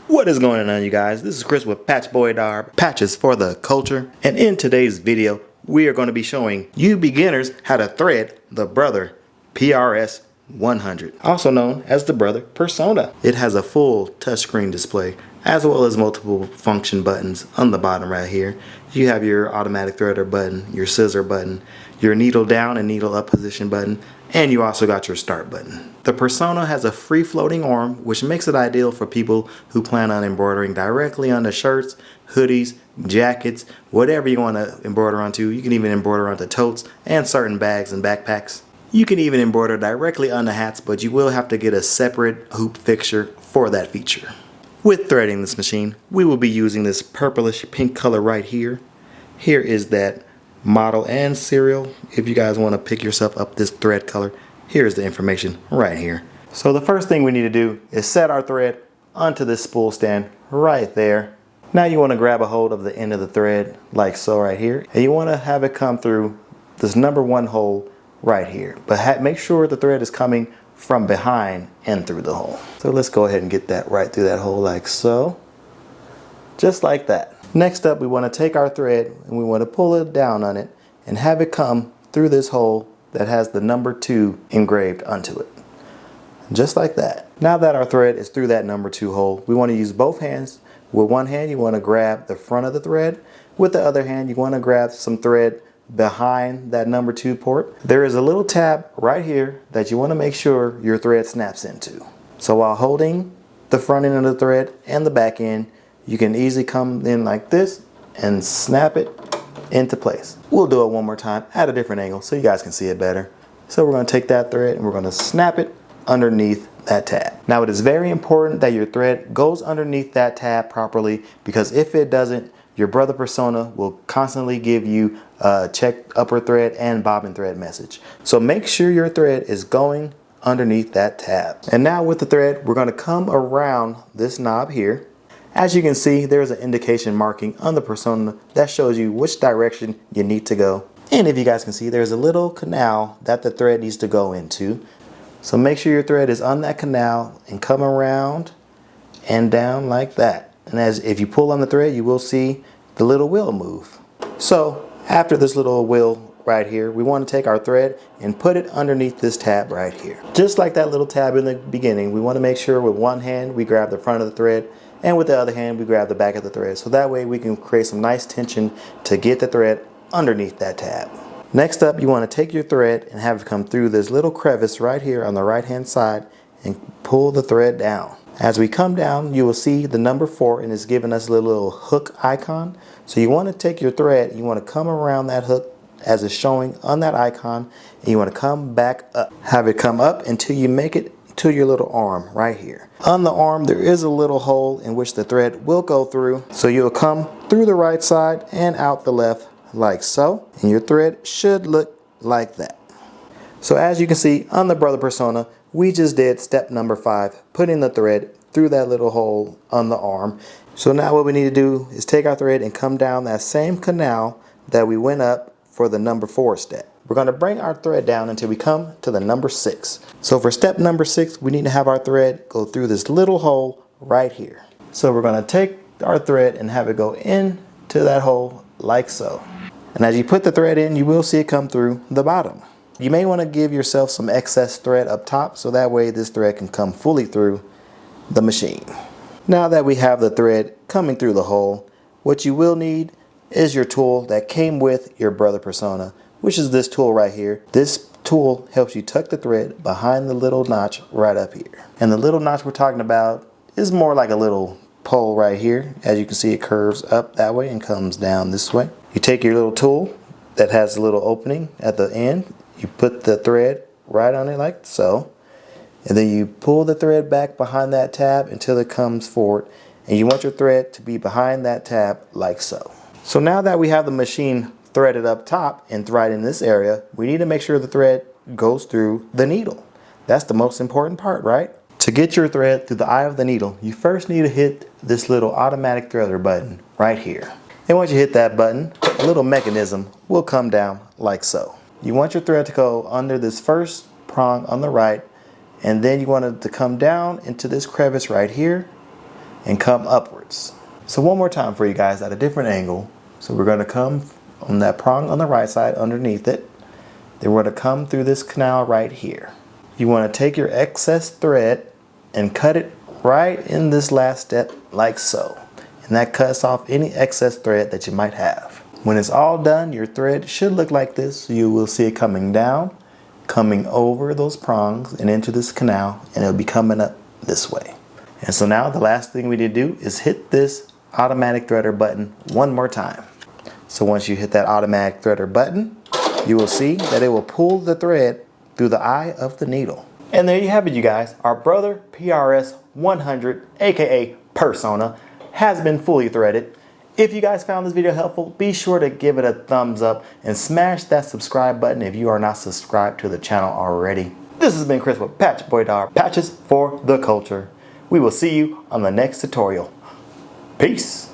What is going on, you guys? This is Chris with Patchboy Patches for the Culture, and in today's video we are going to be showing you beginners how to thread the Brother PRS100, also known as the Brother Persona. It has a full touchscreen display as well as multiple function buttons on the bottom right here. You have your automatic threader button, your scissor button, your needle down and needle up position button, and you also got your start button. The Persona has a free floating arm, which makes it ideal for people who plan on embroidering directly onto shirts, hoodies, jackets, whatever you want to embroider onto. You can even embroider onto totes and certain bags and backpacks. You can even embroider directly onto hats, but you will have to get a separate hoop fixture for that feature. With threading this machine, we will be using this purplish pink color right here. Here is that model and serial. If you guys want to pick yourself up this thread color, here's the information right here. So the first thing we need to do is set our thread onto this spool stand right there. Now you want to grab a hold of the end of the thread like so right here, and you want to have it come through this number 1 hole right here, but make sure the thread is coming from behind and through the hole. So let's go ahead and get that right through that hole like so, just like that. Next up, we want to take our thread and we want to pull it down on it and have it come through this hole that has the number 2 engraved onto it, just like that. Now that our thread is through that number 2 hole, we want to use both hands. With one hand you want to grab the front of the thread, with the other hand you want to grab some thread behind that number 2 port. There is a little tab right here that you want to make sure your thread snaps into. So while holding the front end of the thread and the back end, you can easily come in like this and snap it into place. We'll do it one more time at a different angle so you guys can see it better. So we're going to take that thread and we're going to snap it underneath that tab. Now it is very important that your thread goes underneath that tab properly, because if it doesn't, your Brother Persona will constantly give you a check upper thread and bobbin thread message. So make sure your thread is going underneath that tab. And now with the thread, we're going to come around this knob here. As you can see, there's an indication marking on the Persona that shows you which direction you need to go. And if you guys can see, there's a little canal that the thread needs to go into. So make sure your thread is on that canal and come around and down like that. And if you pull on the thread, you will see the little wheel move. So after this little wheel right here, we want to take our thread and put it underneath this tab right here. Just like that little tab in the beginning, we want to make sure with one hand we grab the front of the thread, and with the other hand we grab the back of the thread. So that way we can create some nice tension to get the thread underneath that tab. Next up, you want to take your thread and have it come through this little crevice right here on the right hand side and pull the thread down. As we come down, you will see the number 4, and it's giving us a little hook icon. So you want to take your thread, you want to come around that hook as it's showing on that icon, and you want to come back up. Have it come up until you make it to your little arm right here. On the arm, there is a little hole in which the thread will go through. So you'll come through the right side and out the left like so, and your thread should look like that. So as you can see on the Brother Persona, we just did step number 5, putting the thread through that little hole on the arm. So now what we need to do is take our thread and come down that same canal that we went up for the number 4 step. We're going to bring our thread down until we come to the number 6. So for step number 6, we need to have our thread go through this little hole right here. So we're going to take our thread and have it go into that hole like so. And as you put the thread in, you will see it come through the bottom. You may want to give yourself some excess thread up top, so that way this thread can come fully through the machine. Now that we have the thread coming through the hole, what you will need is your tool that came with your Brother Persona, which is this tool right here. This tool helps you tuck the thread behind the little notch right up here. And the little notch we're talking about is more like a little pole right here. As you can see, it curves up that way and comes down this way. You take your little tool that has a little opening at the end, you put the thread right on it like so, and then you pull the thread back behind that tab until it comes forward, and you want your thread to be behind that tab like so. So now that we have the machine threaded up top and right in this area, we need to make sure the thread goes through the needle. That's the most important part, right? To get your thread through the eye of the needle, you first need to hit this little automatic threader button right here. And once you hit that button, a little mechanism will come down like so. You want your thread to go under this first prong on the right, and then you want it to come down into this crevice right here, and come upwards. So one more time for you guys at a different angle. So we're going to come on that prong on the right side underneath it. Then we're going to come through this canal right here. You want to take your excess thread and cut it right in this last step like so. And that cuts off any excess thread that you might have. When it's all done, your thread should look like this. You will see it coming down, coming over those prongs and into this canal, and it'll be coming up this way. And so now the last thing we need to do is hit this automatic threader button one more time. So once you hit that automatic threader button, you will see that it will pull the thread through the eye of the needle. And there you have it, you guys. Our Brother PRS100, aka Persona, has been fully threaded. If you guys found this video helpful, be sure to give it a thumbs up and smash that subscribe button if you are not subscribed to the channel already. This has been Chris with Patchboydar, Patches for the Culture. We will see you on the next tutorial. Peace.